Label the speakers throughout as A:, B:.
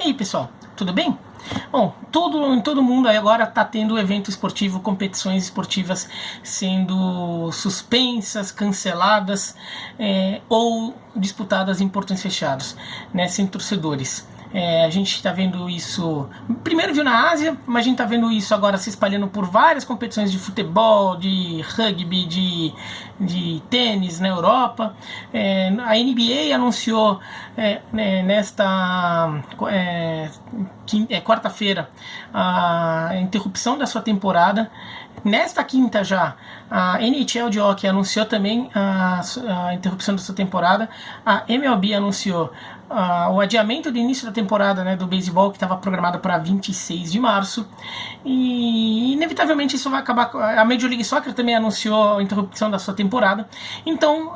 A: E aí, pessoal, tudo bem? Bom, em todo mundo aí agora está tendo evento esportivo, competições esportivas sendo suspensas, canceladas ou disputadas em portões fechados, né, sem torcedores. A gente está vendo isso, primeiro viu na Ásia, mas a gente está vendo isso agora se espalhando por várias competições de futebol, de rugby, de tênis na Europa. A NBA anunciou nesta quarta-feira a interrupção da sua temporada. Nesta quinta já, a NHL de hockey anunciou também a interrupção da sua temporada. A MLB anunciou o adiamento do início da temporada, né, do beisebol, que estava programado para 26 de março. E inevitavelmente isso vai acabar. A Major League Soccer também anunciou a interrupção da sua temporada. Então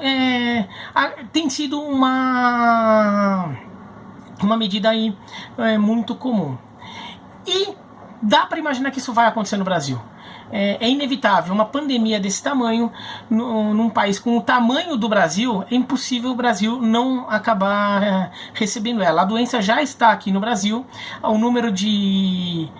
A: tem sido uma medida aí muito comum. E dá para imaginar que isso vai acontecer no Brasil. É inevitável, uma pandemia desse tamanho, num país com o tamanho do Brasil, é impossível o Brasil não acabar recebendo ela. A doença já está aqui no Brasil, o número de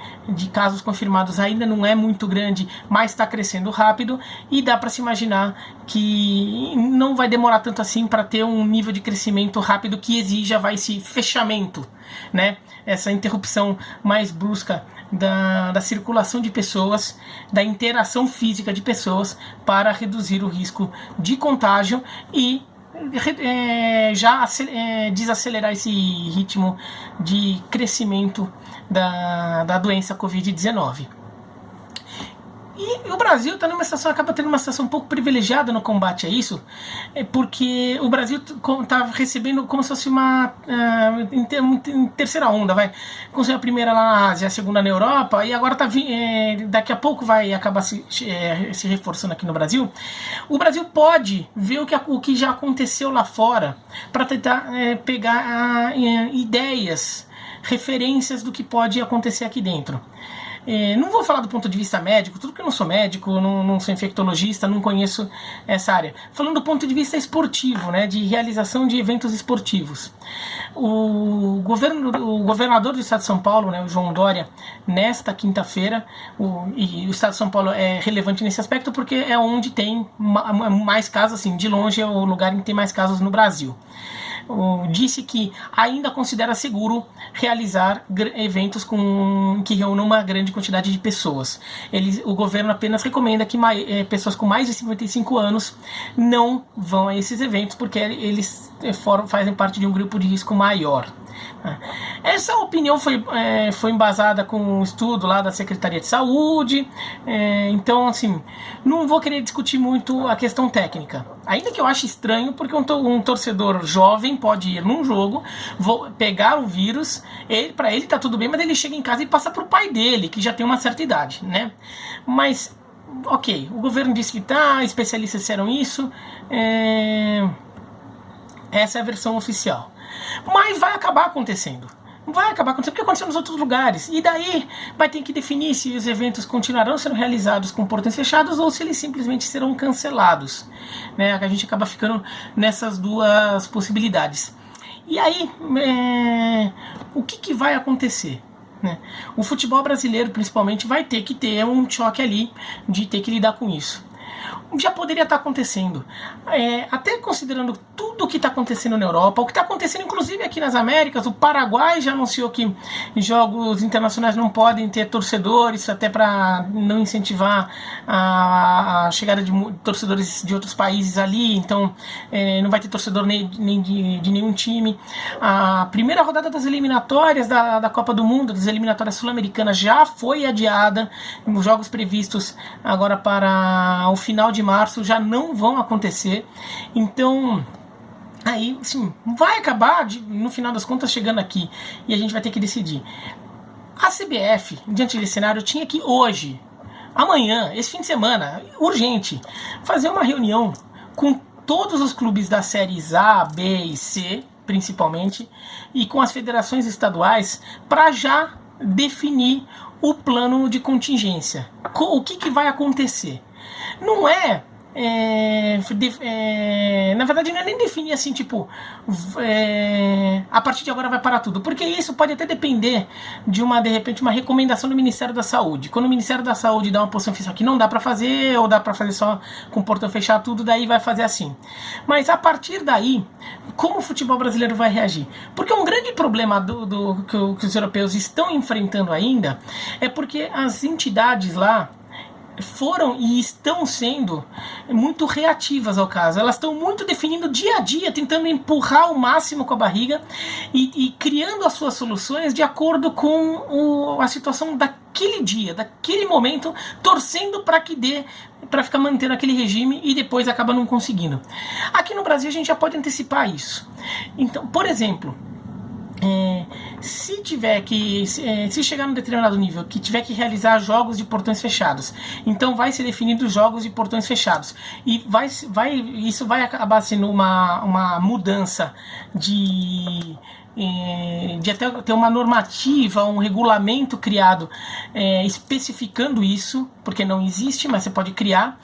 A: casos confirmados ainda não é muito grande, mas está crescendo rápido, e dá para se imaginar que não vai demorar tanto assim para ter um nível de crescimento rápido que exija esse fechamento, né? Essa interrupção mais brusca da circulação de pessoas, da interação física de pessoas, para reduzir o risco de contágio e desacelerar esse ritmo de crescimento da doença Covid-19. E o Brasil acaba tendo uma situação um pouco privilegiada no combate a isso, porque o Brasil está recebendo como se fosse uma terceira onda, como se a primeira lá na Ásia, a segunda na Europa, e agora daqui a pouco vai acabar se reforçando aqui no Brasil. O Brasil pode ver o que já aconteceu lá fora, para tentar pegar ideias, referências do que pode acontecer aqui dentro. Não vou falar do ponto de vista médico, tudo que eu não sou médico, não sou infectologista, não conheço essa área. Falando do ponto de vista esportivo, né, de realização de eventos esportivos. O governador do estado de São Paulo, né, o João Dória, nesta quinta-feira, e o estado de São Paulo é relevante nesse aspecto porque é onde tem mais casos, assim, de longe é o lugar em que tem mais casos no Brasil. Disse que ainda considera seguro realizar eventos que reúnam uma grande quantidade de pessoas. O governo apenas recomenda que pessoas com mais de 55 anos não vão a esses eventos, porque eles fazem parte de um grupo de risco maior. Essa opinião foi embasada com um estudo lá da Secretaria de Saúde. Então, assim, não vou querer discutir muito a questão técnica, ainda que eu ache estranho, porque um torcedor jovem pode ir num jogo, pegar o vírus, para ele tá tudo bem, mas ele chega em casa e passa pro pai dele, que já tem uma certa idade, né? Mas, ok, o governo disse que especialistas disseram isso, essa é a versão oficial. Mas vai acabar acontecendo. Vai acabar acontecendo porque aconteceu nos outros lugares. E daí vai ter que definir se os eventos continuarão sendo realizados com portões fechados ou se eles simplesmente serão cancelados, né? A gente acaba ficando nessas duas possibilidades. E aí, o que vai acontecer? Né? O futebol brasileiro, principalmente, vai ter que ter um choque ali de ter que lidar com isso. Já poderia estar acontecendo, até considerando tudo o que está acontecendo na Europa, o que está acontecendo inclusive aqui nas Américas. O Paraguai já anunciou que jogos internacionais não podem ter torcedores, até para não incentivar a chegada de torcedores de outros países ali. Então não vai ter torcedor nem de nenhum time. A primeira rodada das eliminatórias da Copa do Mundo, das eliminatórias sul-americanas, já foi adiada. Os jogos previstos agora para o final de março já não vão acontecer. Então aí, assim, vai acabar no final das contas chegando aqui e a gente vai ter que decidir. A CBF, diante desse cenário, tinha que hoje, amanhã, esse fim de semana, urgente, fazer uma reunião com todos os clubes das séries A, B e C, principalmente, e com as federações estaduais, para já definir o plano de contingência. O que vai acontecer? Não é na verdade não é nem definir assim, tipo, a partir de agora vai parar tudo, porque isso pode até depender de repente uma recomendação do Ministério da Saúde. Quando o Ministério da Saúde dá uma posição oficial que não dá para fazer, ou dá para fazer só com o portão fechado tudo, daí vai fazer assim. Mas a partir daí, como o futebol brasileiro vai reagir? Porque um grande problema que os europeus estão enfrentando ainda é porque as entidades lá foram e estão sendo muito reativas ao caso. Elas estão muito definindo dia a dia, tentando empurrar o máximo com a barriga e criando as suas soluções de acordo com a situação daquele dia, daquele momento, torcendo para que dê, para ficar mantendo aquele regime e depois acaba não conseguindo. Aqui no Brasil a gente já pode antecipar isso. Então, por exemplo, se chegar num determinado nível que tiver que realizar jogos de portões fechados, então vai ser definido jogos de portões fechados e isso vai acabar sendo uma mudança de até ter uma normativa, um regulamento criado especificando isso, porque não existe, mas você pode criar,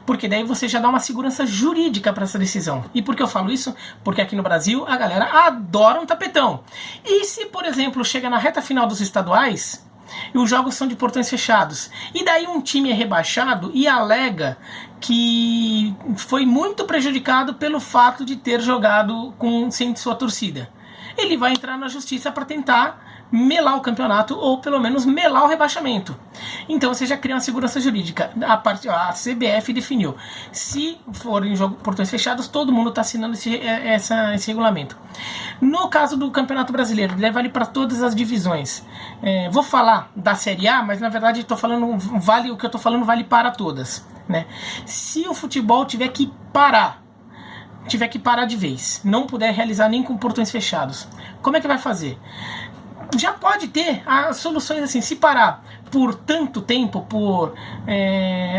A: porque daí você já dá uma segurança jurídica para essa decisão. E por que eu falo isso? Porque aqui no Brasil a galera adora um tapetão. E se, por exemplo, chega na reta final dos estaduais e os jogos são de portões fechados, e daí um time é rebaixado e alega que foi muito prejudicado pelo fato de ter jogado sem sua torcida, ele vai entrar na justiça para tentar melar o campeonato ou pelo menos melar o rebaixamento. Então você já cria uma segurança jurídica. A CBF definiu, se forem portões fechados, todo mundo está assinando esse regulamento. No caso do Campeonato Brasileiro, ele vale para todas as divisões. Vou falar da Série A, mas na verdade o que eu estou falando vale para todas, né? Se o futebol tiver que parar de vez, não puder realizar nem com portões fechados, como é que vai fazer? Já pode ter as soluções assim, se parar por tanto tempo,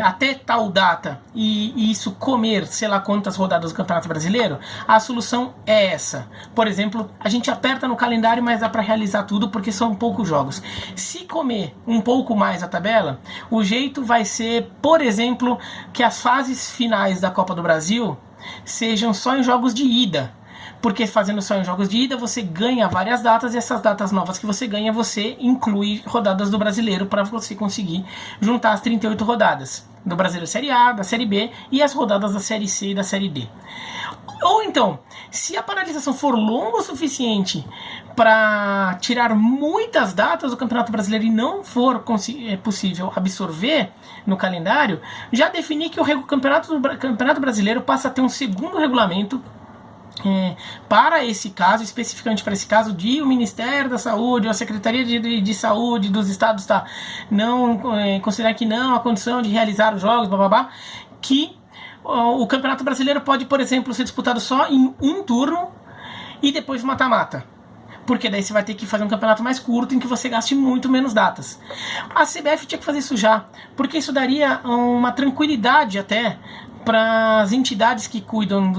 A: até tal data, e isso comer sei lá quantas rodadas do Campeonato Brasileiro, a solução é essa. Por exemplo, a gente aperta no calendário, mas dá para realizar tudo porque são poucos jogos. Se comer um pouco mais a tabela, o jeito vai ser, por exemplo, que as fases finais da Copa do Brasil sejam só em jogos de ida, porque fazendo só em jogos de ida você ganha várias datas, e essas datas novas que você ganha, você inclui rodadas do Brasileiro para você conseguir juntar as 38 rodadas do Brasileiro Série A, da Série B e as rodadas da Série C e da Série D. Ou então, se a paralisação for longa o suficiente para tirar muitas datas do Campeonato Brasileiro e não for possível absorver no calendário, já definir que o Campeonato Brasileiro passa a ter um segundo regulamento para esse caso, especificamente para esse caso, de o Ministério da Saúde ou a Secretaria de Saúde dos estados não considerar que não há condição de realizar os jogos, que o Campeonato Brasileiro pode, por exemplo, ser disputado só em um turno e depois mata-mata. Porque daí você vai ter que fazer um campeonato mais curto em que você gaste muito menos datas. A CBF tinha que fazer isso já, porque isso daria uma tranquilidade até para as entidades que cuidam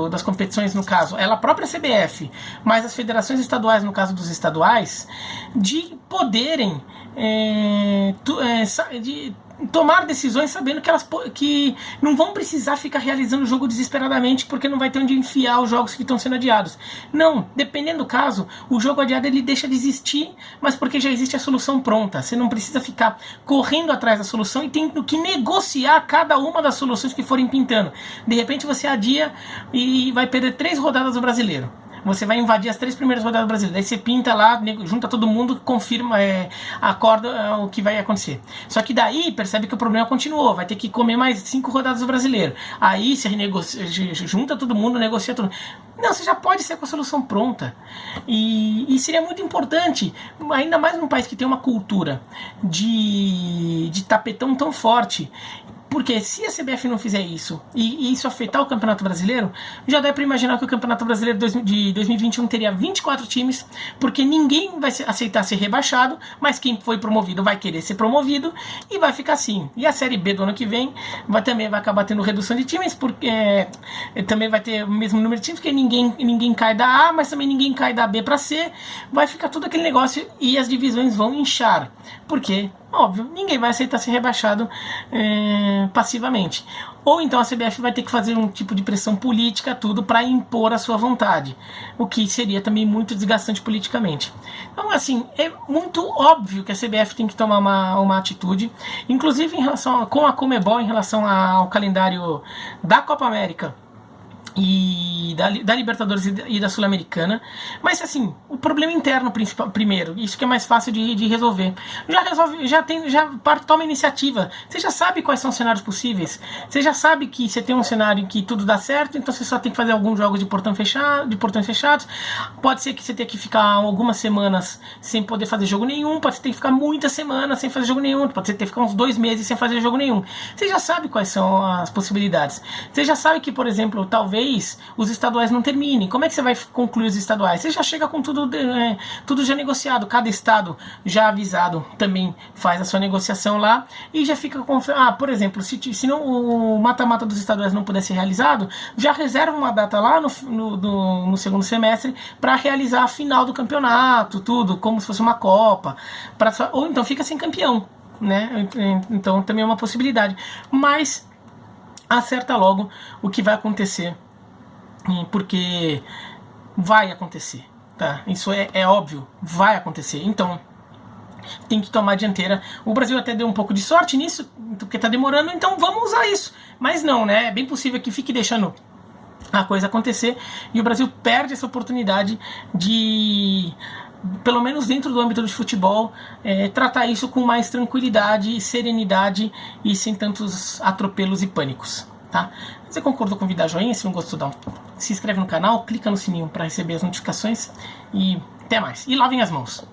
A: das competições, no caso, ela própria CBF, mas as federações estaduais, no caso dos estaduais, de poderem tomar decisões sabendo que não vão precisar ficar realizando o jogo desesperadamente porque não vai ter onde enfiar os jogos que estão sendo adiados. Não, dependendo do caso, o jogo adiado ele deixa de existir, mas porque já existe a solução pronta. Você não precisa ficar correndo atrás da solução e tendo que negociar cada uma das soluções que forem pintando. De repente você adia e vai perder 3 rodadas do Brasileiro. Você vai invadir as 3 primeiras rodadas do Brasileiro. Daí você pinta lá, junta todo mundo, confirma, acorda o que vai acontecer. Só que daí percebe que o problema continuou. Vai ter que comer mais 5 rodadas do Brasileiro. Aí você junta todo mundo, negocia tudo. Não, você já pode ser com a solução pronta. E seria muito importante, ainda mais num país que tem uma cultura de tapetão tão forte. Porque se a CBF não fizer isso e isso afetar o Campeonato Brasileiro, já dá para imaginar que o Campeonato Brasileiro de 2021 teria 24 times, porque ninguém vai aceitar ser rebaixado, mas quem foi promovido vai querer ser promovido e vai ficar assim. E a Série B do ano que vem também vai acabar tendo redução de times, porque também vai ter o mesmo número de times, porque ninguém cai da A, mas também ninguém cai da B para C. Vai ficar todo aquele negócio e as divisões vão inchar, porque óbvio, ninguém vai aceitar ser rebaixado passivamente. Ou então a CBF vai ter que fazer um tipo de pressão política, tudo, para impor a sua vontade, o que seria também muito desgastante politicamente. Então, assim, é muito óbvio que a CBF tem que tomar uma atitude, inclusive em relação com a Conmebol, em relação ao calendário da Copa América e da Libertadores e da Sul-Americana. Mas assim, o problema interno primeiro, isso que é mais fácil de resolver. Toma iniciativa. Você já sabe quais são os cenários possíveis. Você já sabe que você tem um cenário em que tudo dá certo, então você só tem que fazer alguns jogos de portões fechados. Pode ser que você tenha que ficar algumas semanas sem poder fazer jogo nenhum, pode ser que tenha que ficar muitas semanas sem fazer jogo nenhum, pode ser que tenha que ficar uns 2 meses sem fazer jogo nenhum. Você já sabe quais são as possibilidades. Você já sabe que, por exemplo, talvez os estaduais não terminem. Como é que você vai concluir os estaduais? Você já chega com tudo já negociado. Cada estado já avisado também faz a sua negociação lá e já fica com... por exemplo, se não, o mata-mata dos estaduais não puder ser realizado, já reserva uma data lá no segundo semestre para realizar a final do campeonato, tudo, como se fosse uma Copa. Ou então fica sem campeão, né? Então também é uma possibilidade. Mas acerta logo o que vai acontecer, porque vai acontecer, tá? Isso é óbvio, vai acontecer. Então tem que tomar a dianteira. O Brasil até deu um pouco de sorte nisso, porque tá demorando, então vamos usar isso. Mas não, né? É bem possível que fique deixando a coisa acontecer e o Brasil perde essa oportunidade de, pelo menos dentro do âmbito de futebol, tratar isso com mais tranquilidade, serenidade e sem tantos atropelos e pânicos, tá? Se você concordou, convida a joinha. Se não gostou, se inscreve no canal, clica no sininho para receber as notificações e até mais. E lavem as mãos.